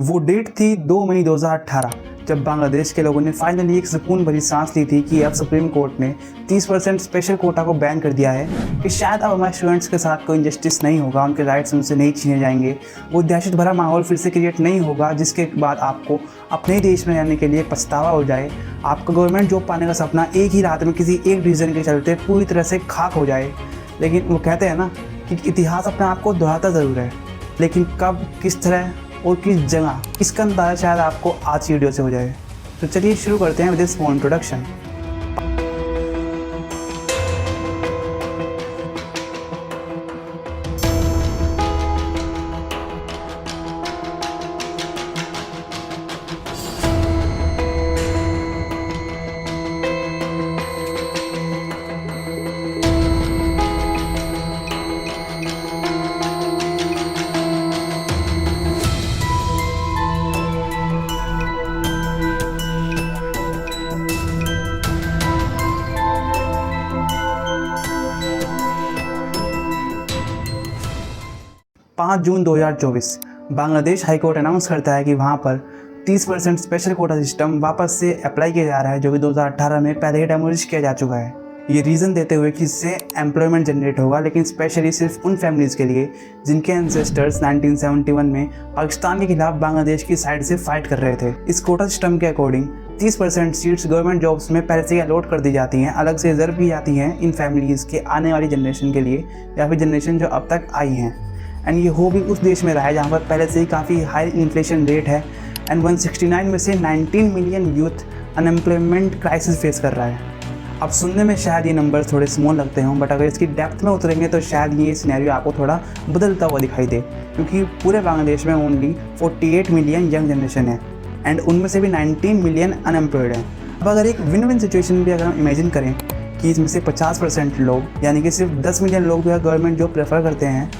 वो डेट थी 2 मई 2018, जब बांग्लादेश के लोगों ने फाइनली एक सुकून भरी सांस ली थी कि अब सुप्रीम कोर्ट ने 30% स्पेशल कोटा को बैन कर दिया है कि शायद अब हमारे स्टूडेंट्स के साथ कोई इंजस्टिस नहीं होगा, उनके राइट्स उनसे नहीं छीने जाएंगे, वो दहशत भरा माहौल फिर से क्रिएट नहीं होगा जिसके बाद आपको अपने ही देश में रहने के लिए पछतावा हो जाए, आपका गवर्नमेंट जॉब पाने का सपना एक ही रात में किसी एक रीज़न के चलते पूरी तरह से खाक हो जाए। लेकिन वो कहते हैं ना कि इतिहास अपने आप को दोहराता ज़रूर है, लेकिन कब, किस तरह और किस जगह, इसका अंदाज़ा शायद आपको आज की वीडियो से हो जाए। तो चलिए शुरू करते हैं with this small introduction. 5 June 2024 Bangladesh high court announce करता है कि वहाँ पर 30% स्पेशल कोटा सिस्टम वापस से अप्लाई किया जा रहा है, जो कि 2018 में पहले ही डेमोलिश किया जा चुका है। ये रीज़न देते हुए कि इससे एम्प्लॉयमेंट जनरेट होगा, लेकिन स्पेशली सिर्फ उन फैमिलीज़ के लिए जिनके एंसेस्टर्स 1971 में पाकिस्तान के खिलाफ बांग्लादेश की साइड से फाइट कर रहे थे। इस कोटा सिस्टम के अकॉर्डिंग 30% सीट्स गवर्नमेंट जॉब्स में पहले से ही अलॉट कर दी जाती हैं, अलग से रिजर्व की जाती हैं इन फैमिलीज़ के आने वाली जनरेशन के लिए या फिर जनरेशन जो अब तक आई हैं। एंड ये हो भी उस देश में रहा है जहाँ पर पहले से ही काफ़ी हाई इन्फ्लेशन रेट है एंड 169 में से 19 million youth unemployment crisis face कर रहा है। अब सुनने में शायद ये नंबर थोड़े स्मॉल लगते हों, बट अगर इसकी डेप्थ में उतरेंगे तो शायद ये सिनेरियो आपको थोड़ा बदलता हुआ दिखाई दे, क्योंकि पूरे बांग्लादेश में ओनली 48 मिलियन यंग जनरेशन है एंड उनमें से भी 19 मिलियन अनएम्प्लॉयड हैं। अब अगर एक विन विन सिचुएशन भी अगर हम इमेजिन करें कि इसमें से 50% लोग यानी कि सिर्फ 10 मिलियन लोग जो है गवर्नमेंट जॉब प्रेफर करते हैं,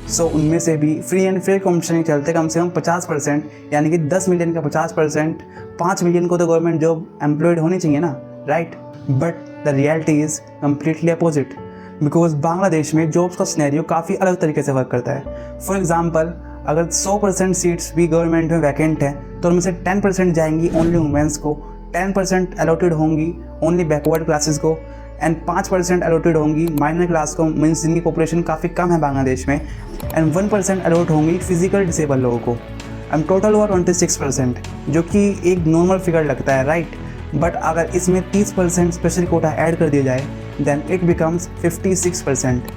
सो उनमें से भी फ्री एंड फेयर कॉम्पिटिशन के चलते कम से कम 50% यानी कि 10 मिलियन का 50%, 5 मिलियन को तो गवर्नमेंट जॉब एम्प्लॉयड होनी चाहिए ना, right? But the reality is completely opposite, because Bangladesh में जॉब्स का सिनेरियो काफ़ी अलग तरीके से वर्क करता है। फॉर एग्जाम्पल, अगर 100% सीट्स भी गवर्नमेंट में वैकेंट हैं तो उनमें से 10% जाएंगी ओनली वुमेंस को, 10% अलॉटेड होंगी ओनली बैकवर्ड क्लासेस को एंड 5% अलॉटेड होंगी माइनर क्लास को, मीन्स जिनकी पॉपुलेशन काफ़ी कम है बांग्लादेश में, एंड 1% अलॉट होंगी फिजिकल डिसेबल लोगों को, एंड टोटल हुआ 26%, जो कि एक नॉर्मल फिगर लगता है, राइट? बट अगर इसमें 30% स्पेशल कोटा ऐड कर दिया जाए देन इट बिकम्स 56%,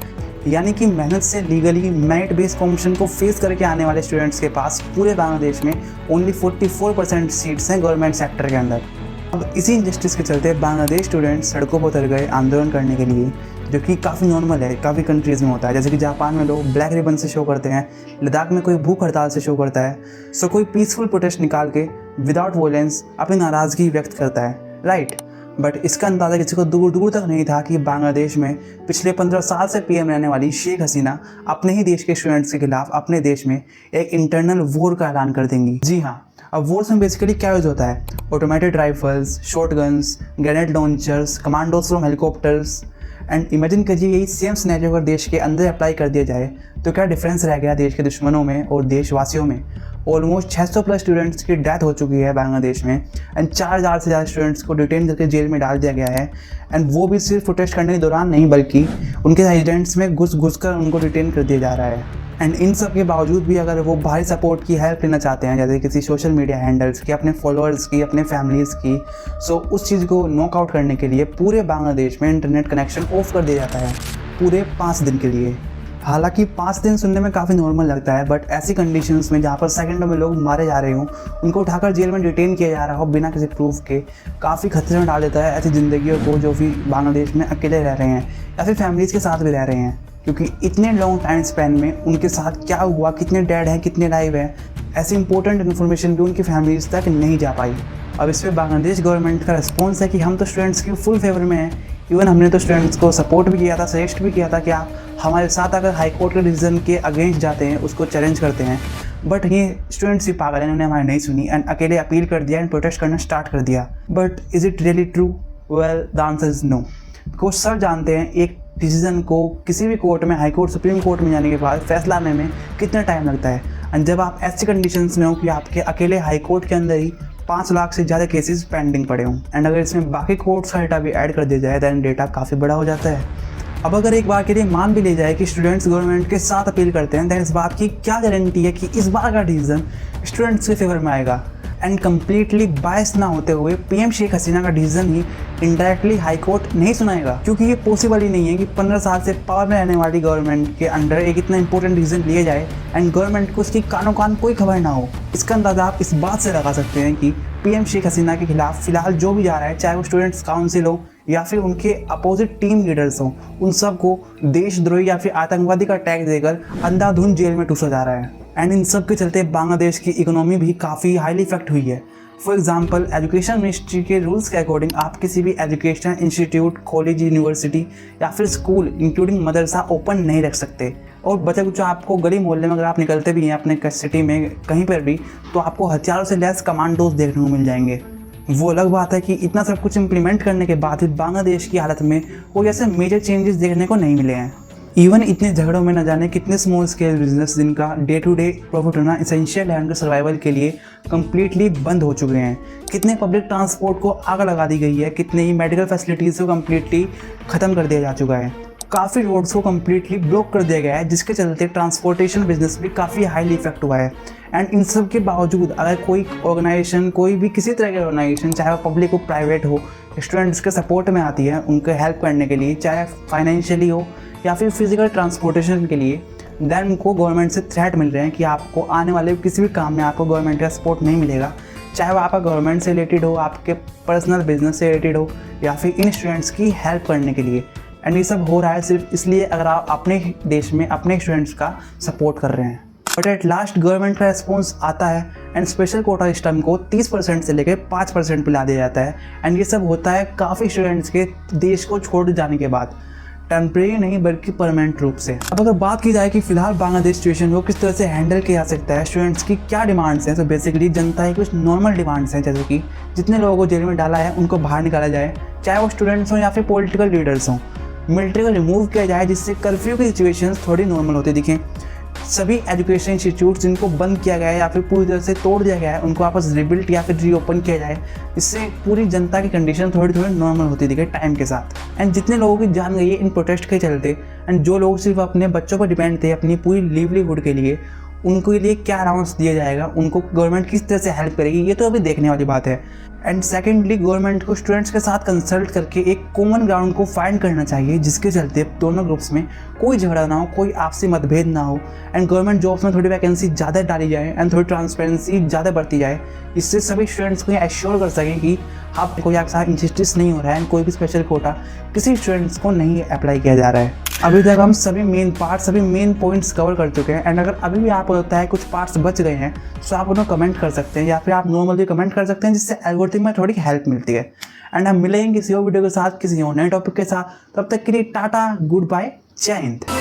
यानी कि मेहनत से लीगली मेरिट बेस्ड कॉम्पिटिशन को फेस करके आने वाले स्टूडेंट्स के पास पूरे बांग्लादेश में ओनली 44% सीट्स हैं गवर्नमेंट सेक्टर के अंदर। अब इसी इंजस्टिस के चलते बांग्लादेश स्टूडेंट्स सड़कों पर उतर गए आंदोलन करने के लिए, जो कि काफ़ी नॉर्मल है, काफ़ी कंट्रीज़ में होता है। जैसे कि जापान में लोग ब्लैक रिबन से शो करते हैं, लद्दाख में कोई भूख हड़ताल से शो करता है, सो कोई पीसफुल प्रोटेस्ट निकाल के विदाउट वॉयलेंस अपनी नाराज़गी व्यक्त करता है, राइट? बट इसका अंदाज़ा किसी को दूर दूर तक नहीं था कि बांग्लादेश में पिछले 15 साल से पीएम रहने वाली शेख हसीना अपने ही देश के स्टूडेंट्स के खिलाफ अपने देश में एक इंटरनल वॉर का ऐलान कर देंगी। जी हाँ, अब वॉर्स में बेसिकली क्या यूज़ होता है? Automated rifles, short guns, grenade launchers, commandos from helicopters. And imagine करिए यही सेम सिनेरियो अगर देश के अंदर अप्लाई कर दिया जाए तो क्या डिफरेंस रह गया देश के दुश्मनों में और देशवासियों में। ऑलमोस्ट 600 प्लस स्टूडेंट्स की डेथ हो चुकी है बांग्लादेश में एंड 4000 से ज़्यादा स्टूडेंट्स को डिटेन करके जेल में डाल दिया गया है, एंड वो भी सिर्फ प्रोटेस्ट करने के दौरान नहीं बल्कि उनके रेजिडेंट्स में घुस कर उनको डिटेन कर दिया जा रहा है। एंड इन सब के बावजूद भी अगर वो बाहरी सपोर्ट की हेल्प लेना चाहते हैं, जैसे किसी सोशल मीडिया हैंडल्स की, अपने फॉलोअर्स की, अपने फैमिलीज़ की, सो उस चीज़ को नॉकआउट करने के लिए पूरे बांग्लादेश में इंटरनेट कनेक्शन ऑफ कर दिया जाता है पूरे 5 दिन के लिए। हालांकि 5 दिन सुनने में काफ़ी नॉर्मल लगता है, बट ऐसी कंडीशंस में जहाँ पर सेकंडों में लोग मारे जा रहे हों, उनको उठाकर जेल में डिटेन किया जा रहा हो बिना किसी प्रूफ के, काफ़ी खतरे में डाल देता है ऐसी ज़िंदगियों को जो भी बांग्लादेश में अकेले रह रहे हैं या फिर फैमिलीज़ के साथ भी रह रहे हैं, क्योंकि इतने लॉन्ग टाइम स्पैन में उनके साथ क्या हुआ, कितने डेड हैं, कितने लाइव हैं, ऐसी इंपॉर्टेंट इन्फॉर्मेशन भी उनकी फैमिलीज़ तक नहीं जा पाई। अब इस पर बांग्लादेश गवर्नमेंट का रिस्पॉन्स है कि हम तो स्टूडेंट्स के फुल फेवर में हैं, इवन हमने तो स्टूडेंट्स को सपोर्ट भी किया था, सजेस्ट भी किया था कि आप हमारे साथ अगर हाई कोर्ट के डिसीजन के अगेंस्ट जाते हैं, उसको चैलेंज करते हैं, बट ये स्टूडेंट्स ही पागल हैं, इन्होंने हमारी नहीं सुनी एंड अकेले अपील कर दिया एंड प्रोटेस्ट करना स्टार्ट कर दिया। But is it really true? Well, the answer is no, because सब जानते हैं एक डिसीज़न को किसी भी कोर्ट में, हाई कोर्ट, सुप्रीम कोर्ट में जाने के बाद फैसला आने में कितना टाइम लगता है। एंड जब आप ऐसी कंडीशंस में हो कि आपके अकेले हाई कोर्ट के अंदर ही 5 लाख से ज़्यादा केसेस पेंडिंग पड़े हों, एंड अगर इसमें बाकी कोर्ट्स का डेटा भी ऐड कर दिया जाए दैन डेटा काफ़ी बड़ा हो जाता है। अब अगर एक बार के लिए मान भी ले जाए कि स्टूडेंट्स गवर्नमेंट के साथ अपील करते हैं, दैन इस बात की क्या गारंटी है कि इस बार का डिसीजन स्टूडेंट्स के फेवर में आएगा। एंड कम्प्लीटली बायस ना होते हुए पीएम शेख हसीना का डिसीजन ही इनडायरेक्टली हाई कोर्ट नहीं सुनाएगा, क्योंकि ये पॉसिबल ही नहीं है कि 15 साल से पावर में रहने वाली गवर्नमेंट के अंडर एक इतना इंपॉर्टेंट डिसीजन लिए जाए एंड गवर्नमेंट को उसकी कानों कान कोई खबर ना हो। इसका अंदाजा आप इस बात से लगा सकते हैं कि पीएम शेख हसीना के खिलाफ फिलहाल जो भी जा रहा है, चाहे वो स्टूडेंट्स काउंसिल हो या फिर उनके अपोजिट टीम लीडर्स हों, उन सबको देशद्रोही या फिर आतंकवादी का टैग देकर अंधाधुंध जेल में ठूसा जा रहा है। एंड इन सब के चलते बांग्लादेश की इकोनॉमी भी काफ़ी हाईली इफेक्ट हुई है। फॉर एग्जांपल, एजुकेशन मिनिस्ट्री के रूल्स के अकॉर्डिंग आप किसी भी एजुकेशनल इंस्टीट्यूट, कॉलेज, यूनिवर्सिटी या फिर स्कूल इंक्लूडिंग मदरसा ओपन नहीं रख सकते। और बचा कुछ आपको गली मोहल्ले में अगर आप निकलते भी हैं अपने सिटी में कहीं पर भी, तो आपको हथियारों से लैस कमांडोज देखने को मिल जाएंगे। वो अलग बात है कि इतना सब कुछ इम्प्लीमेंट करने के बाद भी बांग्लादेश की हालत में कोई ऐसे मेजर चेंजेस देखने को नहीं मिले हैं। इवन इतने झगड़ों में न जाने कितने स्मॉल स्केल बिजनेस जिनका डे टू डे प्रॉफिट होना एसेंशियल है उनके सर्वाइवल के लिए कम्प्लीटली बंद हो चुके हैं। कितने पब्लिक ट्रांसपोर्ट को आग लगा दी गई है, कितने ही मेडिकल फैसिलिटीज़ को कम्प्लीटली ख़त्म कर दिया जा चुका है। काफ़ी रोड्स को कम्प्लीटली ब्लॉक कर दिया गया है, जिसके चलते ट्रांसपोर्टेशन बिजनेस भी काफ़ी हाईली इफेक्ट हुआ है। एंड इन सब के बावजूद अगर कोई ऑर्गेनाइजेशन, कोई भी किसी तरह के ऑर्गेनाइजेशन, चाहे वो पब्लिक हो, प्राइवेट हो, स्टूडेंट्स के सपोर्ट में आती है उनको हेल्प करने के लिए, चाहे फाइनेंशियली हो या फिर फिजिकल ट्रांसपोर्टेशन के लिए, दैन उनको गवर्नमेंट से थ्रेट मिल रहे हैं कि आपको आने वाले किसी भी काम में आपको गवर्नमेंट का सपोर्ट नहीं मिलेगा, चाहे वो आपका गवर्नमेंट से रिलेटेड हो, आपके पर्सनल बिजनेस से रिलेटेड हो या फिर इन स्टूडेंट्स की हेल्प करने के लिए। एंड ये सब हो रहा है सिर्फ इसलिए अगर आप अपने देश में अपने स्टूडेंट्स का सपोर्ट कर रहे हैं। बट एट लास्ट गवर्नमेंट का रिस्पॉन्स आता है एंड स्पेशल कोटा सिस्टम को 30% से लेकर 5% पे ला दिया जाता है। एंड ये सब होता है काफ़ी स्टूडेंट्स के देश को छोड़ जाने के बाद, टेम्परेरी नहीं बल्कि परमानेंट रूप से। अब अगर बात की जाए कि फिलहाल बांग्लादेश सिचुएशन को किस तरह से हैंडल किया जा सकता है, स्टूडेंट्स की क्या डिमांड्स हैं, तो बेसिकली जनता की कुछ नॉर्मल डिमांड्स हैं, जैसे कि जितने लोगों को जेल में डाला है उनको बाहर निकाला जाए, चाहे वो स्टूडेंट्स हों या फिर पॉलिटिकल लीडर्स हों। मिलिट्री को रिमूव किया जाए जिससे कर्फ्यू की सिचुएशंस थोड़ी नॉर्मल होती दिखें। सभी एजुकेशन इंस्टीट्यूट्स जिनको बंद किया गया है या फिर पूरी तरह से तोड़ दिया गया है उनको वापस रिबिल्ट या फिर रीओपन किया जाए, इससे पूरी जनता की कंडीशन थोड़ी थोड़ी नॉर्मल होती दिखे टाइम के साथ। एंड जितने लोगों की जान गई है इन प्रोटेस्ट के चलते, एंड जो लोग सिर्फ अपने बच्चों पर डिपेंड थे अपनी पूरी लिवलीहुड के लिए, उनके लिए क्या अलाउंस दिया जाएगा, उनको गवर्नमेंट किस तरह से हेल्प करेगी, ये तो अभी देखने वाली बात है। एंड सेकेंडली, गवर्नमेंट को स्टूडेंट्स के साथ कंसल्ट करके एक कॉमन ग्राउंड को फाइंड करना चाहिए जिसके चलते दोनों ग्रुप्स में कोई झगड़ा ना हो, कोई आपसी मतभेद ना हो। एंड गवर्नमेंट जॉब्स में थोड़ी वैकेंसी ज़्यादा डाली जाए एंड थोड़ी ट्रांसपेरेंसी ज़्यादा बढ़ती जाए, इससे सभी स्टूडेंट्स को ये एश्योर कर सकें कि आप कोई आपके साथ इंजस्टिस नहीं हो रहा है, कोई भी स्पेशल कोटा किसी स्टूडेंट्स को नहीं अप्लाई किया जा रहा है। अभी तक हम सभी मेन पॉइंट्स कवर कर चुके हैं। एंड अगर अभी भी आपको लगता है कुछ पार्ट्स बच गए हैं तो आप उन्हें कमेंट कर सकते हैं या फिर आप नॉर्मली कमेंट कर सकते हैं, जिससे एल्गोरिथम में थोड़ी हेल्प मिलती है। एंड हम मिलेंगे किसी और वीडियो के साथ, किसी और नए टॉपिक के साथ। तब तक के लिए टाटा, गुड बाय, जय हिंद।